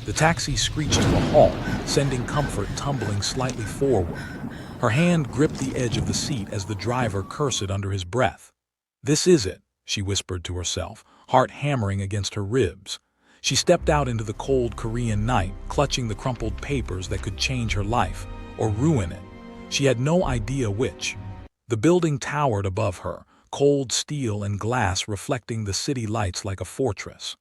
The taxi screeched to a halt, sending Comfort tumbling slightly forward. Her hand gripped the edge of the seat as the driver cursed under his breath. "This is it," she whispered to herself, heart hammering against her ribs. She stepped out into the cold Korean night, clutching the crumpled papers that could change her life, or ruin it. She had no idea which. The building towered above her, cold steel and glass reflecting the city lights like a fortress.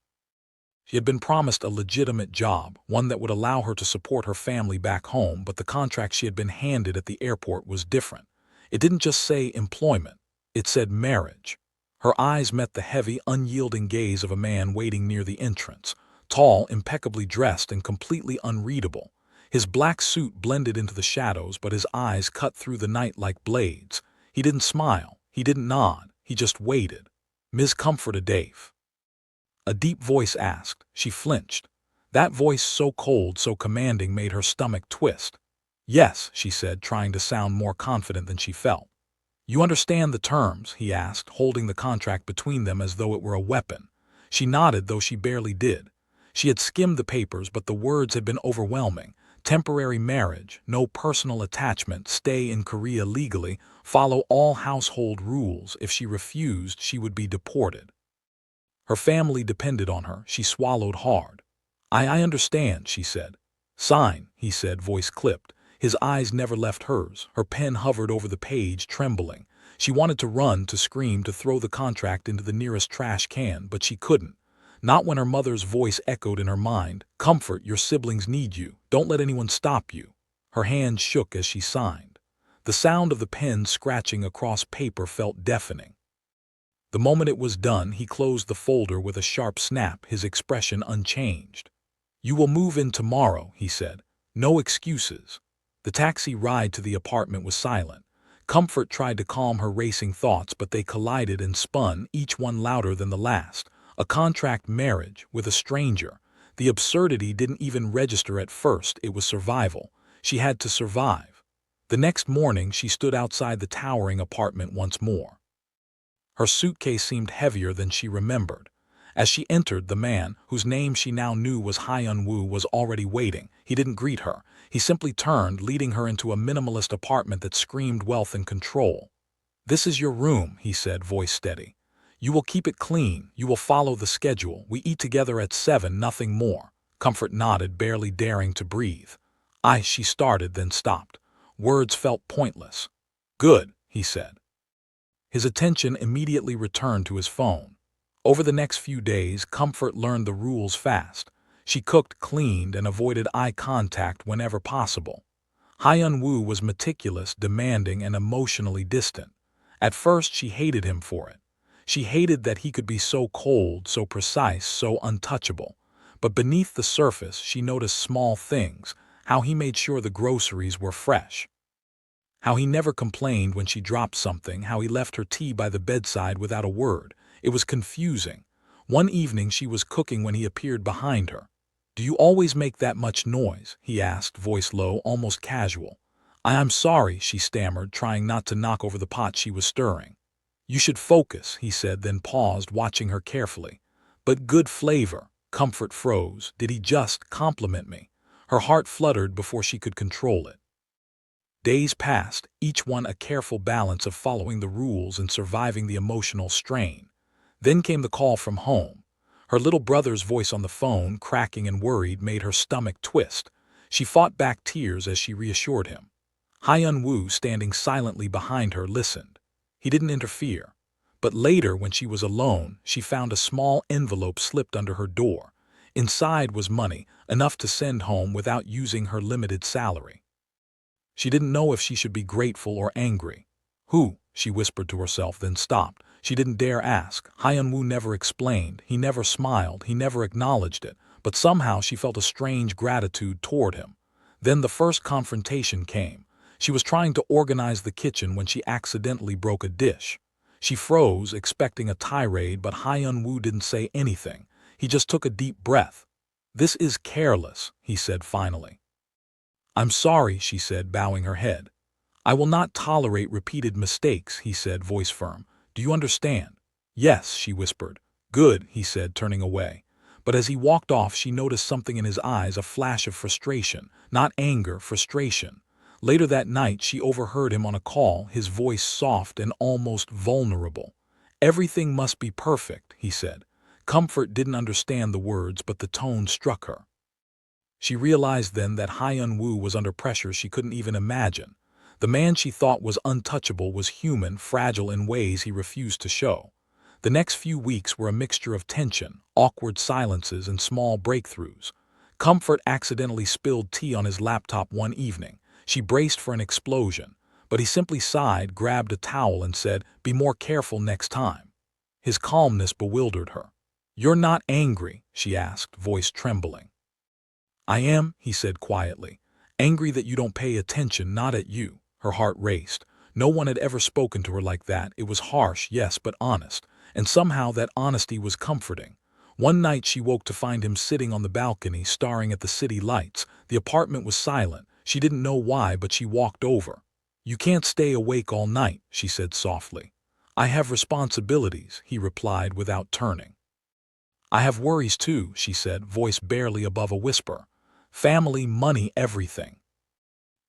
She had been promised a legitimate job, one that would allow her to support her family back home, but the contract she had been handed at the airport was different. It didn't just say employment, it said marriage. Her eyes met the heavy, unyielding gaze of a man waiting near the entrance, tall, impeccably dressed, and completely unreadable. His black suit blended into the shadows, but his eyes cut through the night like blades. He didn't smile, he didn't nod, he just waited. "Ms. Comfort Dave?" A deep voice asked. She flinched. That voice, so cold, so commanding, made her stomach twist. "Yes," she said, trying to sound more confident than she felt. "You understand the terms?" he asked, holding the contract between them as though it were a weapon. She nodded, though she barely did. She had skimmed the papers, but the words had been overwhelming. Temporary marriage, no personal attachment, stay in Korea legally, follow all household rules. If she refused, she would be deported. Her family depended on her. She swallowed hard. I understand," she said. "Sign," he said, voice clipped. His eyes never left hers. Her pen hovered over the page, trembling. She wanted to run, to scream, to throw the contract into the nearest trash can, but she couldn't. Not when her mother's voice echoed in her mind. "Comfort, your siblings need you. Don't let anyone stop you." Her hand shook as she signed. The sound of the pen scratching across paper felt deafening. The moment it was done, he closed the folder with a sharp snap, his expression unchanged. "You will move in tomorrow," he said. "No excuses." The taxi ride to the apartment was silent. Comfort tried to calm her racing thoughts, but they collided and spun, each one louder than the last. A contract marriage with a stranger. The absurdity didn't even register at first. It was survival. She had to survive. The next morning, she stood outside the towering apartment once more. Her suitcase seemed heavier than she remembered. As she entered, the man, whose name she now knew was Hyun-woo, was already waiting. He didn't greet her. He simply turned, leading her into a minimalist apartment that screamed wealth and control. "This is your room," he said, voice steady. "You will keep it clean. You will follow the schedule. We eat together at 7, nothing more." Comfort nodded, barely daring to breathe. She started, then stopped. Words felt pointless. "Good," he said. His attention immediately returned to his phone. Over the next few days, Comfort learned the rules fast. She cooked, cleaned, and avoided eye contact whenever possible. Hyun-woo was meticulous, demanding, and emotionally distant. At first, she hated him for it. She hated that he could be so cold, so precise, so untouchable. But beneath the surface, she noticed small things, how he made sure the groceries were fresh, how he never complained when she dropped something, how he left her tea by the bedside without a word. It was confusing. One evening she was cooking when he appeared behind her. "Do you always make that much noise?" he asked, voice low, almost casual. "I'm sorry," she stammered, trying not to knock over the pot she was stirring. "You should focus," he said, then paused, watching her carefully. "But good flavor." Comfort froze. Did he just compliment me? Her heart fluttered before she could control it. Days passed, each one a careful balance of following the rules and surviving the emotional strain. Then came the call from home. Her little brother's voice on the phone, cracking and worried, made her stomach twist. She fought back tears as she reassured him. Hyun-woo, standing silently behind her, listened. He didn't interfere. But later, when she was alone, she found a small envelope slipped under her door. Inside was money, enough to send home without using her limited salary. She didn't know if she should be grateful or angry. "Who?" she whispered to herself, then stopped. She didn't dare ask. Hyun-woo never explained. He never smiled. He never acknowledged it. But somehow she felt a strange gratitude toward him. Then the first confrontation came. She was trying to organize the kitchen when she accidentally broke a dish. She froze, expecting a tirade, but Hyun-woo didn't say anything. He just took a deep breath. "This is careless," he said finally. "I'm sorry," she said, bowing her head. "I will not tolerate repeated mistakes," he said, voice firm. "Do you understand?" "Yes," she whispered. "Good," he said, turning away. But as he walked off, she noticed something in his eyes, a flash of frustration. Not anger, frustration. Later that night, she overheard him on a call, his voice soft and almost vulnerable. "Everything must be perfect," he said. Comfort didn't understand the words, but the tone struck her. She realized then that Hyun-woo was under pressure she couldn't even imagine. The man she thought was untouchable was human, fragile in ways he refused to show. The next few weeks were a mixture of tension, awkward silences, and small breakthroughs. Comfort accidentally spilled tea on his laptop one evening. She braced for an explosion, but he simply sighed, grabbed a towel, and said, "Be more careful next time." His calmness bewildered her. "You're not angry?" she asked, voice trembling. "I am," he said quietly. "Angry that you don't pay attention, not at you." Her heart raced. No one had ever spoken to her like that. It was harsh, yes, but honest. And somehow that honesty was comforting. One night she woke to find him sitting on the balcony, staring at the city lights. The apartment was silent. She didn't know why, but she walked over. "You can't stay awake all night," she said softly. "I have responsibilities," he replied without turning. "I have worries too," she said, voice barely above a whisper. "Family, money, everything."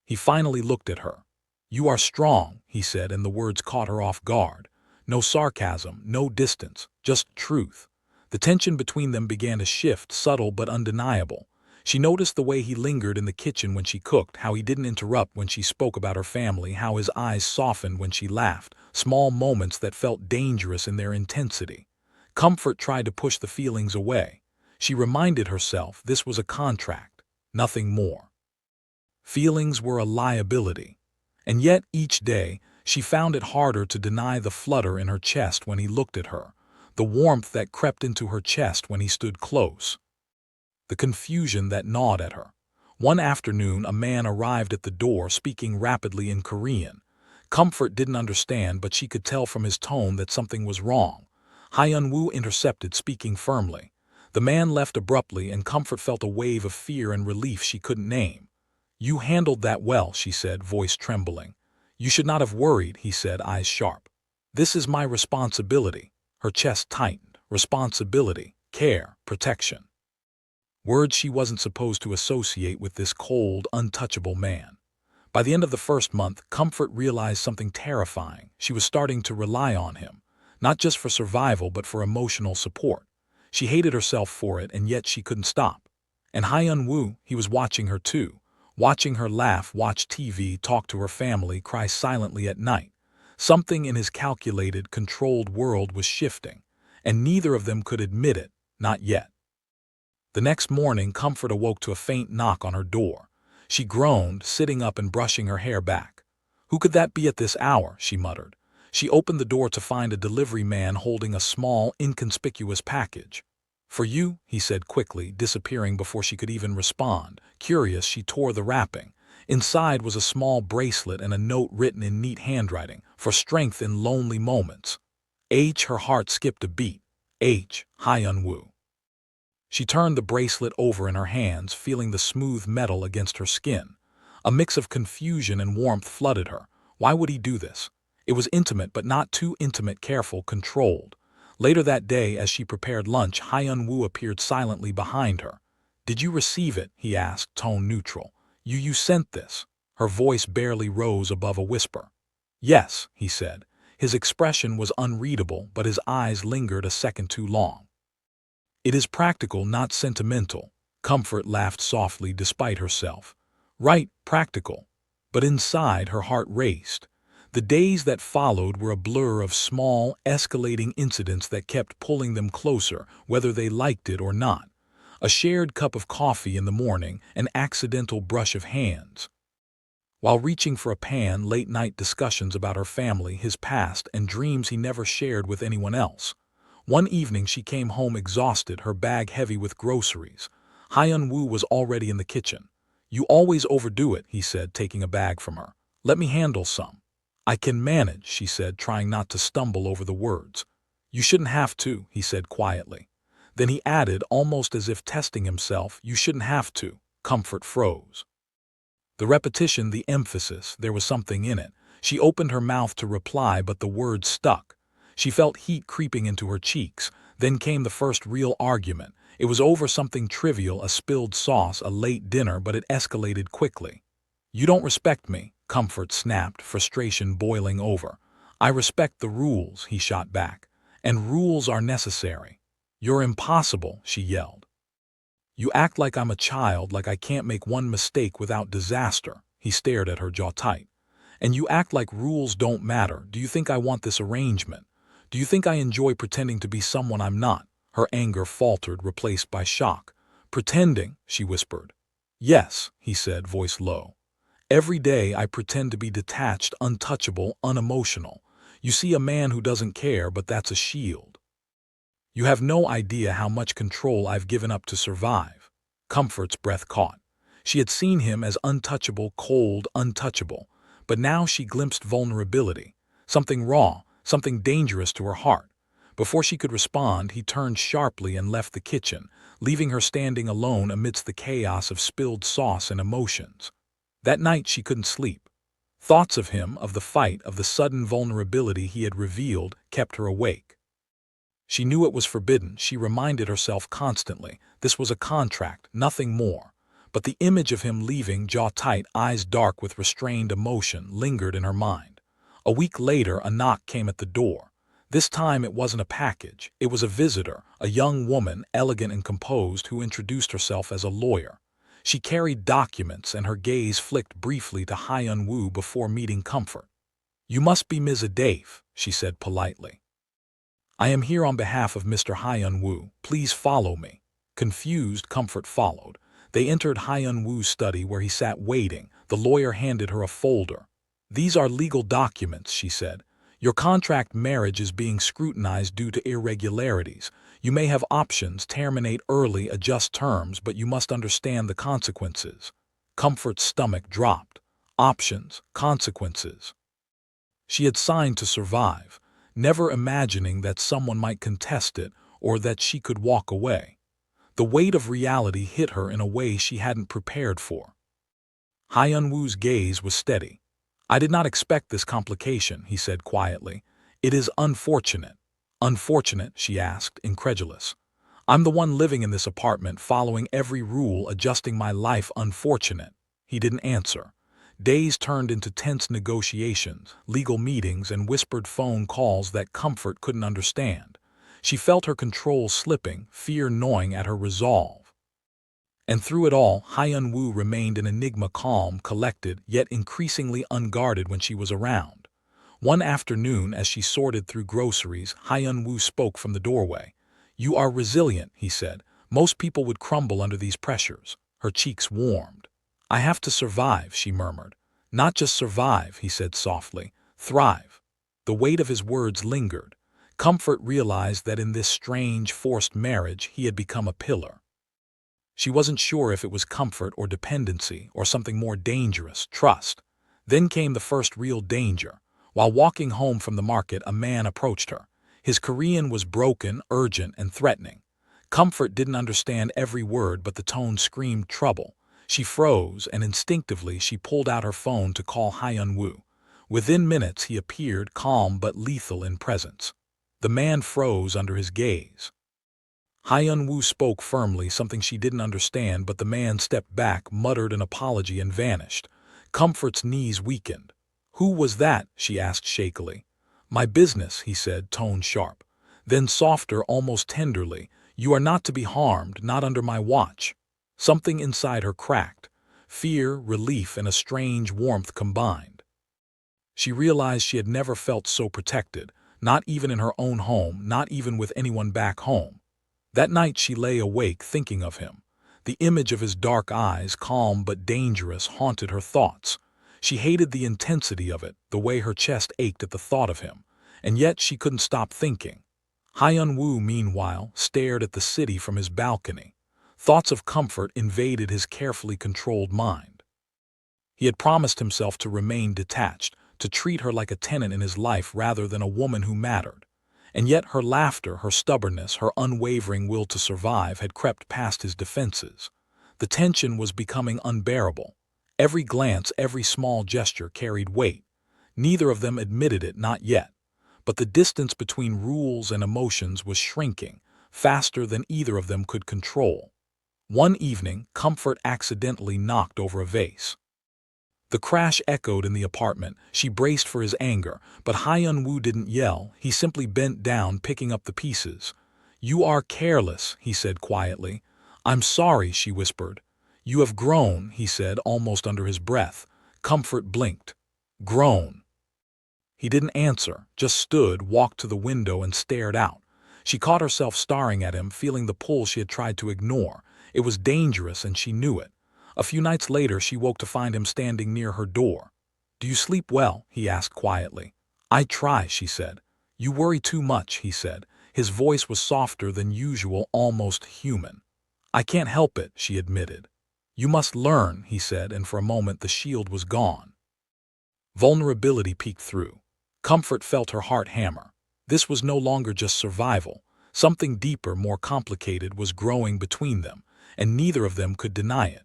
He finally looked at her. "You are strong," he said, and the words caught her off guard. No sarcasm, no distance, just truth. The tension between them began to shift, subtle but undeniable. She noticed the way he lingered in the kitchen when she cooked, how he didn't interrupt when she spoke about her family, how his eyes softened when she laughed, small moments that felt dangerous in their intensity. Comfort tried to push the feelings away. She reminded herself this was a contract, nothing more. Feelings were a liability. And yet, each day, she found it harder to deny the flutter in her chest when he looked at her, the warmth that crept into her chest when he stood close, the confusion that gnawed at her. One afternoon, a man arrived at the door, speaking rapidly in Korean. Comfort didn't understand, but she could tell from his tone that something was wrong. Hyun-woo intercepted, speaking firmly. The man left abruptly, and Comfort felt a wave of fear and relief she couldn't name. "You handled that well," she said, voice trembling. "You should not have worried," he said, eyes sharp. "This is my responsibility." Her chest tightened. Responsibility, care, protection. Words she wasn't supposed to associate with this cold, untouchable man. By the end of the first month, Comfort realized something terrifying. She was starting to rely on him, not just for survival but for emotional support. She hated herself for it, and yet she couldn't stop. And Hyun-woo, he was watching her too. Watching her laugh, watch TV, talk to her family, cry silently at night. Something in his calculated, controlled world was shifting, and neither of them could admit it, not yet. The next morning, Comfort awoke to a faint knock on her door. She groaned, sitting up and brushing her hair back. "Who could that be at this hour?" she muttered. She opened the door to find a delivery man holding a small, inconspicuous package. "For you," he said quickly, disappearing before she could even respond. Curious, she tore the wrapping. Inside was a small bracelet and a note written in neat handwriting, "For strength in lonely moments." Her heart skipped a beat. Hyun-woo. She turned the bracelet over in her hands, feeling the smooth metal against her skin. A mix of confusion and warmth flooded her. Why would he do this? It was intimate, but not too intimate, careful, controlled. Later that day, as she prepared lunch, Hyun-woo appeared silently behind her. "Did you receive it?" he asked, tone neutral. You sent this?" Her voice barely rose above a whisper. "Yes," he said. His expression was unreadable, but his eyes lingered a second too long. "It is practical, not sentimental." Comfort laughed softly despite herself. "Right, practical." But inside, her heart raced. The days that followed were a blur of small, escalating incidents that kept pulling them closer, whether they liked it or not. A shared cup of coffee in the morning, an accidental brush of hands. While reaching for a pan, late-night discussions about her family, his past, and dreams he never shared with anyone else. One evening she came home exhausted, her bag heavy with groceries. Hyun-woo was already in the kitchen. "You always overdo it," he said, taking a bag from her. "Let me handle some." "I can manage," she said, trying not to stumble over the words. "You shouldn't have to," he said quietly. Then he added, almost as if testing himself, "You shouldn't have to." Comfort froze. The repetition, the emphasis, there was something in it. She opened her mouth to reply, but the words stuck. She felt heat creeping into her cheeks. Then came the first real argument. It was over something trivial, a spilled sauce, a late dinner, but it escalated quickly. "You don't respect me," Comfort snapped, frustration boiling over. "I respect the rules," he shot back. "And rules are necessary." "You're impossible," she yelled. "You act like I'm a child, like I can't make one mistake without disaster." He stared at her, jaw tight. "And you act like rules don't matter. Do you think I want this arrangement? Do you think I enjoy pretending to be someone I'm not?" Her anger faltered, replaced by shock. "Pretending," she whispered. "Yes," he said, voice low. "Every day I pretend to be detached, untouchable, unemotional. You see a man who doesn't care, but that's a shield. You have no idea how much control I've given up to survive." Comfort's breath caught. She had seen him as untouchable, cold, untouchable. But now she glimpsed vulnerability, something raw, something dangerous to her heart. Before she could respond, he turned sharply and left the kitchen, leaving her standing alone amidst the chaos of spilled sauce and emotions. That night she couldn't sleep. Thoughts of him, of the fight, of the sudden vulnerability he had revealed, kept her awake. She knew it was forbidden, she reminded herself constantly. This was a contract, nothing more. But the image of him leaving, jaw tight, eyes dark with restrained emotion, lingered in her mind. A week later, a knock came at the door. This time it wasn't a package. It was a visitor, a young woman, elegant and composed, who introduced herself as a lawyer. She carried documents, and her gaze flicked briefly to Hyun-woo before meeting Comfort. "You must be Ms. Adave," she said politely. "I am here on behalf of Mr. Hyun-woo. Please follow me." Confused, Comfort followed. They entered Hyun-woo's study, where he sat waiting. The lawyer handed her a folder. "These are legal documents," she said. "Your contract marriage is being scrutinized due to irregularities. You may have options, terminate early, adjust terms, but you must understand the consequences." Comfort's stomach dropped. Options, consequences. She had signed to survive, never imagining that someone might contest it or that she could walk away. The weight of reality hit her in a way she hadn't prepared for. Hyun-woo's gaze was steady. "I did not expect this complication," he said quietly. "It is unfortunate." "Unfortunate?" she asked, incredulous. "I'm the one living in this apartment, following every rule, adjusting my life. Unfortunate?" He didn't answer. Days turned into tense negotiations, legal meetings, and whispered phone calls that Comfort couldn't understand. She felt her control slipping, fear gnawing at her resolve. And through it all, Hyun-woo remained an enigma, calm, collected, yet increasingly unguarded when she was around. One afternoon, as she sorted through groceries, Hyun-woo spoke from the doorway. "You are resilient," he said. "Most people would crumble under these pressures." Her cheeks warmed. "I have to survive," she murmured. "Not just survive," he said softly. "Thrive." The weight of his words lingered. Comfort realized that in this strange, forced marriage he had become a pillar. She wasn't sure if it was comfort or dependency or something more dangerous, trust. Then came the first real danger. While walking home from the market, a man approached her. His Korean was broken, urgent, and threatening. Comfort didn't understand every word, but the tone screamed trouble. She froze, and instinctively she pulled out her phone to call Hyun-woo. Within minutes he appeared, calm but lethal in presence. The man froze under his gaze. Hyun-woo spoke firmly, something she didn't understand, but the man stepped back, muttered an apology, and vanished. Comfort's knees weakened. "Who was that?" she asked shakily. "My business," he said, tone sharp. Then softer, almost tenderly, "You are not to be harmed, not under my watch." Something inside her cracked. Fear, relief, and a strange warmth combined. She realized she had never felt so protected, not even in her own home, not even with anyone back home. That night she lay awake thinking of him. The image of his dark eyes, calm but dangerous, haunted her thoughts. She hated the intensity of it, the way her chest ached at the thought of him, and yet she couldn't stop thinking. Hyun-woo, meanwhile, stared at the city from his balcony. Thoughts of Comfort invaded his carefully controlled mind. He had promised himself to remain detached, to treat her like a tenant in his life rather than a woman who mattered. And yet her laughter, her stubbornness, her unwavering will to survive had crept past his defenses. The tension was becoming unbearable. Every glance, every small gesture carried weight. Neither of them admitted it, not yet. But the distance between rules and emotions was shrinking. faster than either of them could control. One evening, Comfort accidentally knocked over a vase. The crash echoed in the apartment. She braced for his anger, but Hyun-woo didn't yell. He simply bent down, picking up the pieces. "You are careless," he said quietly. "I'm sorry," she whispered. "You have grown," he said almost under his breath. Comfort blinked. "Grown?" He didn't answer, just stood, walked to the window and stared out. She caught herself staring at him, feeling the pull she had tried to ignore. It was dangerous and she knew it. A few nights later, she woke to find him standing near her door. "Do you sleep well?" he asked quietly. "I try," she said. "You worry too much," he said. His voice was softer than usual, almost human. "I can't help it," she admitted. "You must learn," he said, and for a moment the shield was gone. Vulnerability peeked through. Comfort felt her heart hammer. This was no longer just survival. Something deeper, more complicated, was growing between them, and neither of them could deny it.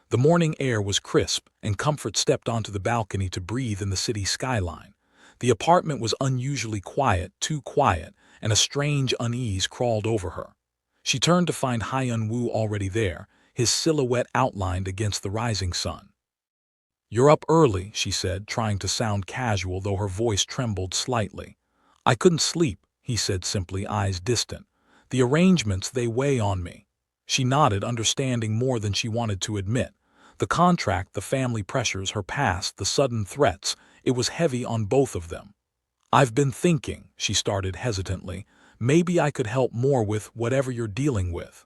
The morning air was crisp, and Comfort stepped onto the balcony to breathe in the city skyline. The apartment was unusually quiet, too quiet, and a strange unease crawled over her. She turned to find Hyun-woo already there, his silhouette outlined against the rising sun. "You're up early," she said, trying to sound casual, though her voice trembled slightly. "I couldn't sleep," he said simply, eyes distant. "The arrangements, they weigh on me." She nodded, understanding more than she wanted to admit. The contract, the family pressures, her past, the sudden threats, it was heavy on both of them. "I've been thinking," she started hesitantly, "maybe I could help more with whatever you're dealing with."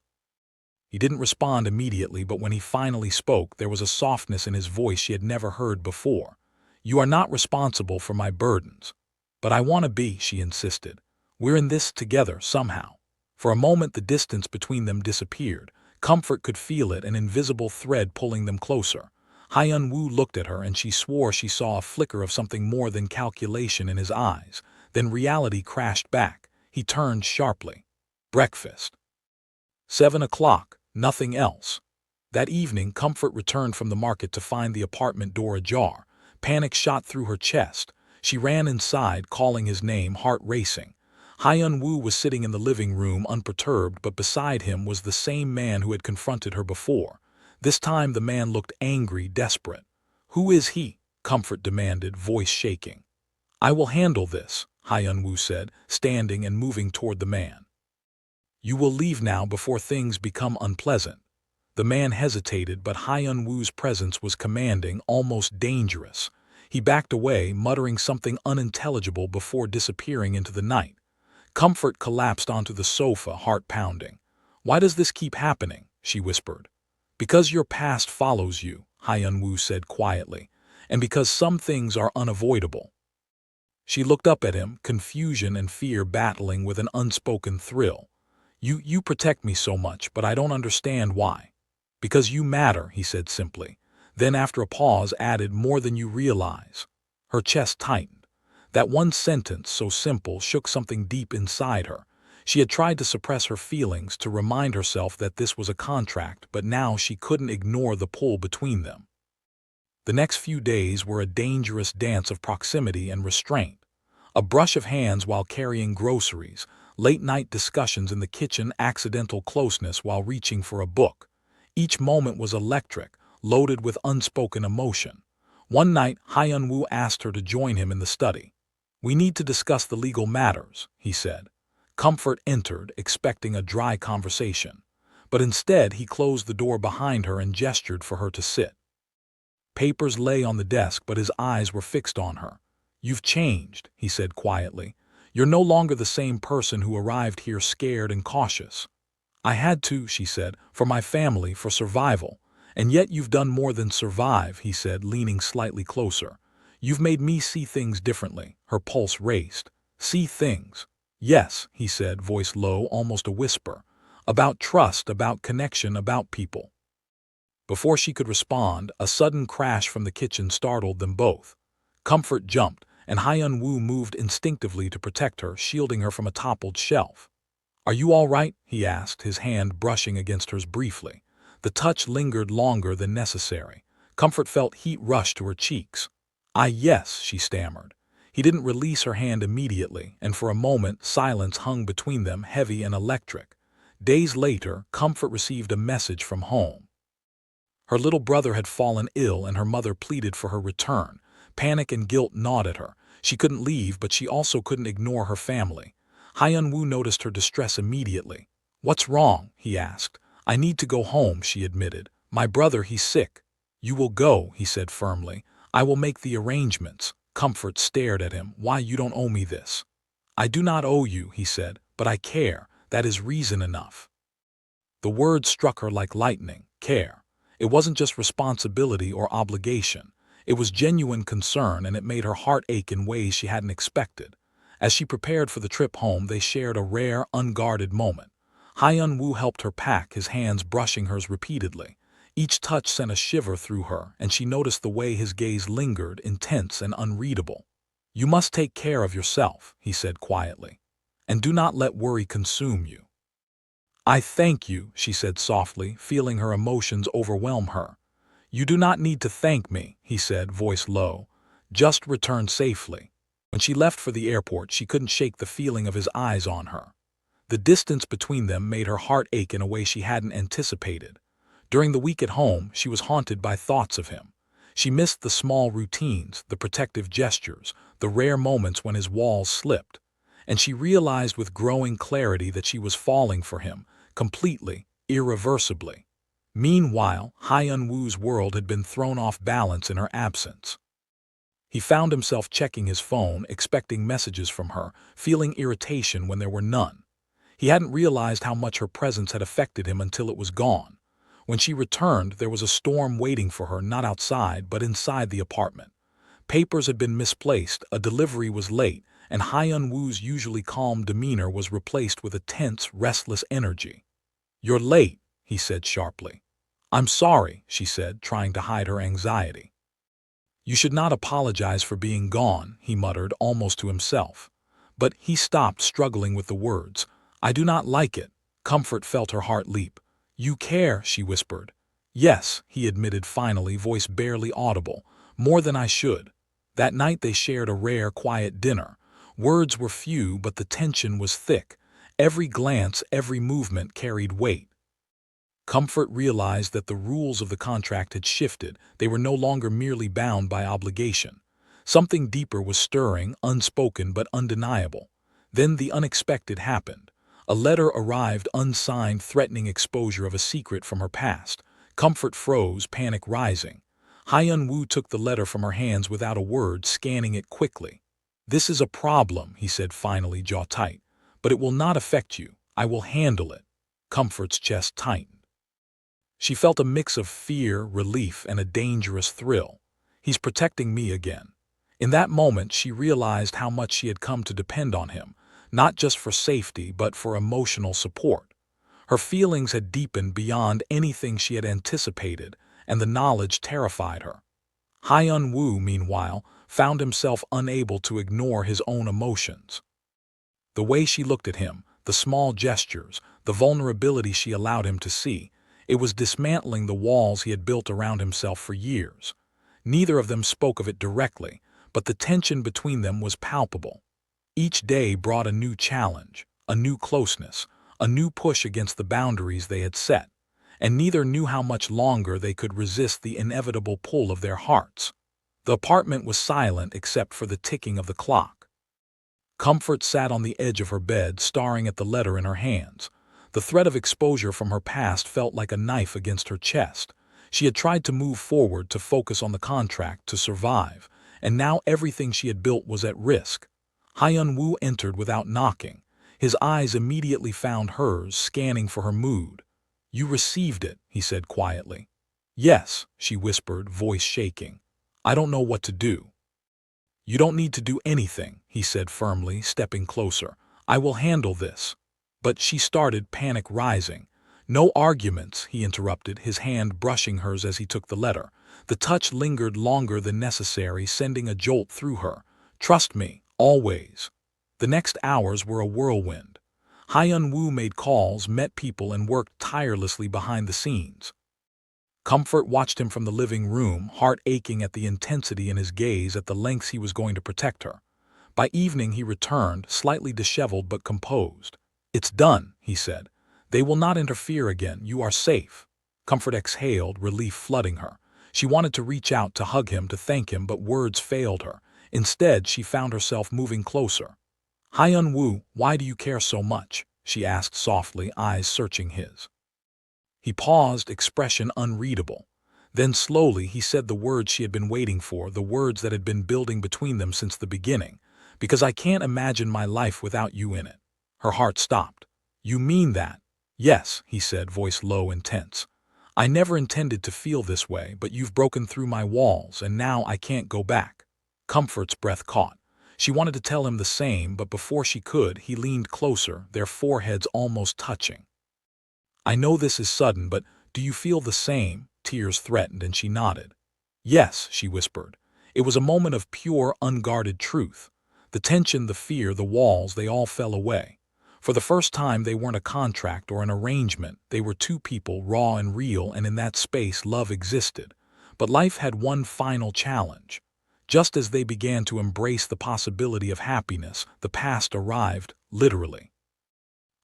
He didn't respond immediately, but when he finally spoke, there was a softness in his voice she had never heard before. "You are not responsible for my burdens." "But I want to be," she insisted. "We're in this together, somehow." For a moment the distance between them disappeared. Comfort could feel it, an invisible thread pulling them closer. Hyun-woo looked at her, and she swore she saw a flicker of something more than calculation in his eyes. Then reality crashed back. He turned sharply. "Breakfast." 7 o'clock, nothing else. That evening, Comfort returned from the market to find the apartment door ajar. Panic shot through her chest. She ran inside, calling his name, heart racing. Hyun-woo was sitting in the living room, unperturbed, but beside him was the same man who had confronted her before. This time the man looked angry, desperate. "Who is he?" Comfort demanded, voice shaking. "I will handle this," Hyun-woo said, standing and moving toward the man. "You will leave now before things become unpleasant." The man hesitated, but Hyun-woo's presence was commanding, almost dangerous. He backed away, muttering something unintelligible before disappearing into the night. Comfort collapsed onto the sofa, heart pounding. "Why does this keep happening?" she whispered. "Because your past follows you," Hyun-woo said quietly, "and because some things are unavoidable." She looked up at him, confusion and fear battling with an unspoken thrill. You protect me so much, but I don't understand why." "Because you matter," he said simply. Then after a pause added, "more than you realize." Her chest tightened. That one sentence, so simple, shook something deep inside her. She had tried to suppress her feelings, to remind herself that this was a contract, but now she couldn't ignore the pull between them. The next few days were a dangerous dance of proximity and restraint. A brush of hands while carrying groceries, late-night discussions in the kitchen, accidental closeness while reaching for a book. Each moment was electric, loaded with unspoken emotion. One night, Hyun-woo asked her to join him in the study. "We need to discuss the legal matters," he said. Comfort entered, expecting a dry conversation. But instead, he closed the door behind her and gestured for her to sit. Papers lay on the desk, but his eyes were fixed on her. "You've changed," he said quietly. "You're no longer the same person who arrived here scared and cautious." "I had to," she said, "for my family, for survival." "And yet you've done more than survive," he said, leaning slightly closer. "You've made me see things differently." Her pulse raced. "See things?" "Yes," he said, voice low, almost a whisper. "About trust, about connection, about people." Before she could respond, a sudden crash from the kitchen startled them both. Comfort jumped, and Hyun-woo moved instinctively to protect her, shielding her from a toppled shelf. "Are you all right?" he asked, his hand brushing against hers briefly. The touch lingered longer than necessary. Comfort felt heat rush to her cheeks. Yes," she stammered. He didn't release her hand immediately, and for a moment silence hung between them, heavy and electric. Days later, Comfort received a message from home. Her little brother had fallen ill and her mother pleaded for her return. Panic and guilt gnawed at her. She couldn't leave, but she also couldn't ignore her family. Hyun-woo noticed her distress immediately. "What's wrong?" he asked. "I need to go home," she admitted. "My brother, he's sick." "You will go," he said firmly. "I will make the arrangements." Comfort stared at him. "Why, you don't owe me this." "I do not owe you," he said, "but I care. That is reason enough." The word struck her like lightning. Care. It wasn't just responsibility or obligation. It was genuine concern, and it made her heart ache in ways she hadn't expected. As she prepared for the trip home, they shared a rare, unguarded moment. Hyun-woo helped her pack, his hands brushing hers repeatedly. Each touch sent a shiver through her, and she noticed the way his gaze lingered, intense and unreadable. "You must take care of yourself," he said quietly, "and do not let worry consume you." "I thank you," she said softly, feeling her emotions overwhelm her. "You do not need to thank me," he said, voice low. "Just return safely." When she left for the airport, she couldn't shake the feeling of his eyes on her. The distance between them made her heart ache in a way she hadn't anticipated. During the week at home, she was haunted by thoughts of him. She missed the small routines, the protective gestures, the rare moments when his walls slipped. And she realized with growing clarity that she was falling for him, completely, irreversibly. Meanwhile, Hyun-woo's world had been thrown off balance in her absence. He found himself checking his phone, expecting messages from her, feeling irritation when there were none. He hadn't realized how much her presence had affected him until it was gone. When she returned, there was a storm waiting for her, not outside, but inside the apartment. Papers had been misplaced, a delivery was late, and Hyun-woo's usually calm demeanor was replaced with a tense, restless energy. "You're late," he said sharply. "I'm sorry," she said, trying to hide her anxiety. "You should not apologize for being gone," he muttered, almost to himself. But he stopped, struggling with the words. "I do not like it." Comfort felt her heart leap. "You care," she whispered. "Yes," he admitted finally, voice barely audible. "More than I should." That night they shared a rare, quiet dinner. Words were few, but the tension was thick. Every glance, every movement carried weight. Comfort realized that the rules of the contract had shifted. They were no longer merely bound by obligation. Something deeper was stirring, unspoken but undeniable. Then the unexpected happened. A letter arrived, unsigned, threatening exposure of a secret from her past. Comfort froze, panic rising. Hyun-woo took the letter from her hands without a word, scanning it quickly. "This is a problem," he said finally, jaw tight. "But it will not affect you. I will handle it." Comfort's chest tightened. She felt a mix of fear, relief, and a dangerous thrill. He's protecting me again. In that moment, she realized how much she had come to depend on him, not just for safety, but for emotional support. Her feelings had deepened beyond anything she had anticipated, and the knowledge terrified her. Hyun-woo, meanwhile, found himself unable to ignore his own emotions. The way she looked at him, the small gestures, the vulnerability she allowed him to see, it was dismantling the walls he had built around himself for years. Neither of them spoke of it directly, but the tension between them was palpable. Each day brought a new challenge, a new closeness, a new push against the boundaries they had set, and neither knew how much longer they could resist the inevitable pull of their hearts. The apartment was silent except for the ticking of the clock. Comfort sat on the edge of her bed, staring at the letter in her hands. The threat of exposure from her past felt like a knife against her chest. She had tried to move forward, to focus on the contract, to survive, and now everything she had built was at risk. Hyun-woo entered without knocking. His eyes immediately found hers, scanning for her mood. "You received it," he said quietly. "Yes," she whispered, voice shaking. "I don't know what to do." "You don't need to do anything," he said firmly, stepping closer. "I will handle this." But she started, panic rising. "No arguments," he interrupted, his hand brushing hers as he took the letter. The touch lingered longer than necessary, sending a jolt through her. "Trust me, always." The next hours were a whirlwind. Hyun-woo made calls, met people, and worked tirelessly behind the scenes. Comfort watched him from the living room, heart aching at the intensity in his gaze, at the lengths he was going to protect her. By evening he returned, slightly disheveled but composed. "It's done," he said. They will not interfere again. You are safe. Comfort exhaled, relief flooding her. She wanted to reach out to hug him, to thank him, but words failed her. Instead, she found herself moving closer. Hyun-woo, why do you care so much? She asked softly, eyes searching his. He paused, expression unreadable. Then slowly he said the words she had been waiting for, the words that had been building between them since the beginning. Because I can't imagine my life without you in it. Her heart stopped. You mean that? Yes, he said, voice low and tense. I never intended to feel this way, but you've broken through my walls, and now I can't go back. Comfort's breath caught. She wanted to tell him the same, but before she could, he leaned closer, their foreheads almost touching. I know this is sudden, but do you feel the same? Tears threatened, and she nodded. Yes, she whispered. It was a moment of pure, unguarded truth. The tension, the fear, the walls, they all fell away. For the first time, they weren't a contract or an arrangement. They were two people, raw and real, and in that space, love existed. But life had one final challenge. Just as they began to embrace the possibility of happiness, the past arrived, literally.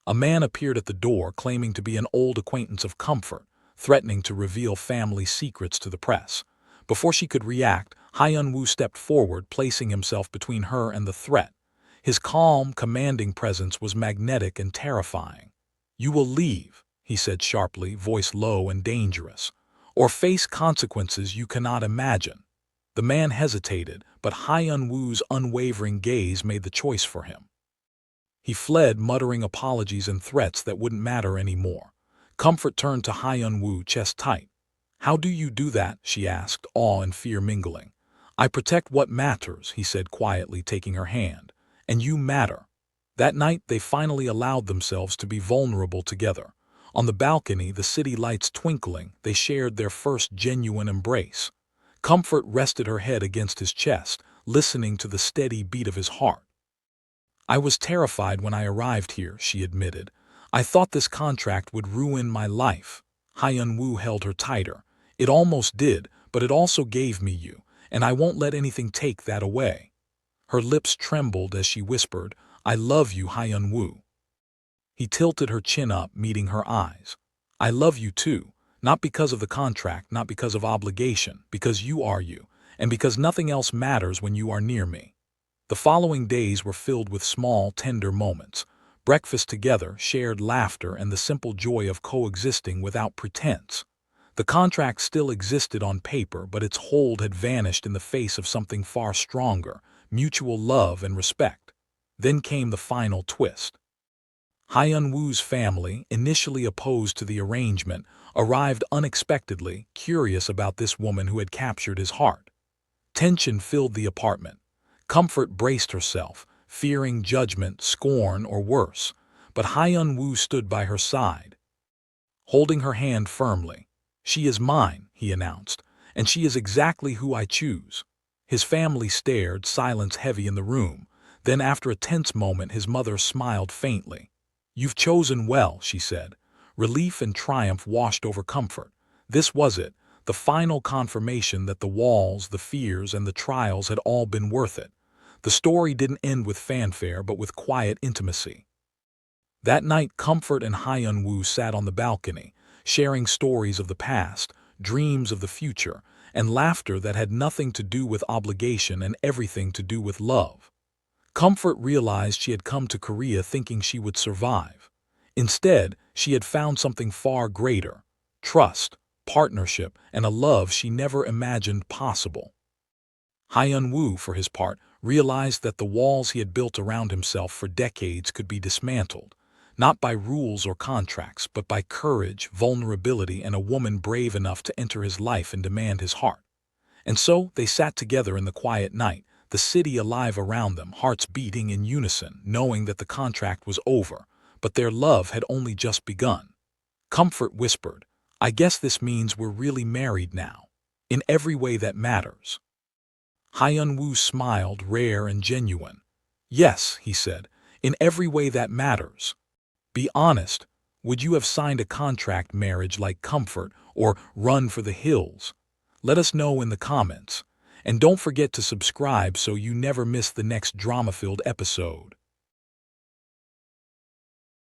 A man appeared at the door, claiming to be an old acquaintance of Comfort, threatening to reveal family secrets to the press. Before she could react, Hyun-woo stepped forward, placing himself between her and the threat. His calm, commanding presence was magnetic and terrifying. You will leave, he said sharply, voice low and dangerous, or face consequences you cannot imagine. The man hesitated, but Hyun-woo's unwavering gaze made the choice for him. He fled, muttering apologies and threats that wouldn't matter anymore. Comfort turned to Hyun-woo, chest tight. How do you do that? She asked, awe and fear mingling. I protect what matters, he said quietly, taking her hand. And you matter. That night, they finally allowed themselves to be vulnerable together. On the balcony, the city lights twinkling, they shared their first genuine embrace. Comfort rested her head against his chest, listening to the steady beat of his heart. I was terrified when I arrived here, she admitted. I thought this contract would ruin my life. Hyun-woo held her tighter. It almost did, but it also gave me you, and I won't let anything take that away. Her lips trembled as she whispered, I love you, Hyun-woo. He tilted her chin up, meeting her eyes. I love you too, not because of the contract, not because of obligation, because you are you, and because nothing else matters when you are near me. The following days were filled with small, tender moments. Breakfast together, shared laughter, and the simple joy of coexisting without pretense. The contract still existed on paper, but its hold had vanished in the face of something far stronger, mutual love and respect. Then came the final twist. Hyun-woo's family, initially opposed to the arrangement, arrived unexpectedly, curious about this woman who had captured his heart. Tension filled the apartment. Comfort braced herself, fearing judgment, scorn, or worse, but Hyun-woo stood by her side, holding her hand firmly. She is mine, he announced, and she is exactly who I choose. His family stared, silence heavy in the room. Then, after a tense moment, his mother smiled faintly. You've chosen well, she said. Relief and triumph washed over Comfort. This was it, the final confirmation that the walls, the fears, and the trials had all been worth it. The story didn't end with fanfare, but with quiet intimacy. That night, Comfort and Hyun-woo sat on the balcony, sharing stories of the past, dreams of the future, and laughter that had nothing to do with obligation and everything to do with love. Comfort realized she had come to Korea thinking she would survive. Instead, she had found something far greater: trust, partnership, and a love she never imagined possible. Hyun-woo, for his part, realized that the walls he had built around himself for decades could be dismantled, not by rules or contracts, but by courage, vulnerability, and a woman brave enough to enter his life and demand his heart. And so they sat together in the quiet night, the city alive around them, hearts beating in unison, knowing that the contract was over, but their love had only just begun. Comfort whispered, I guess this means we're really married now, in every way that matters. Hyun-woo smiled, rare and genuine. Yes, he said, in every way that matters. Be honest, would you have signed a contract marriage like Comfort or run for the hills? Let us know in the comments. And don't forget to subscribe so you never miss the next drama-filled episode.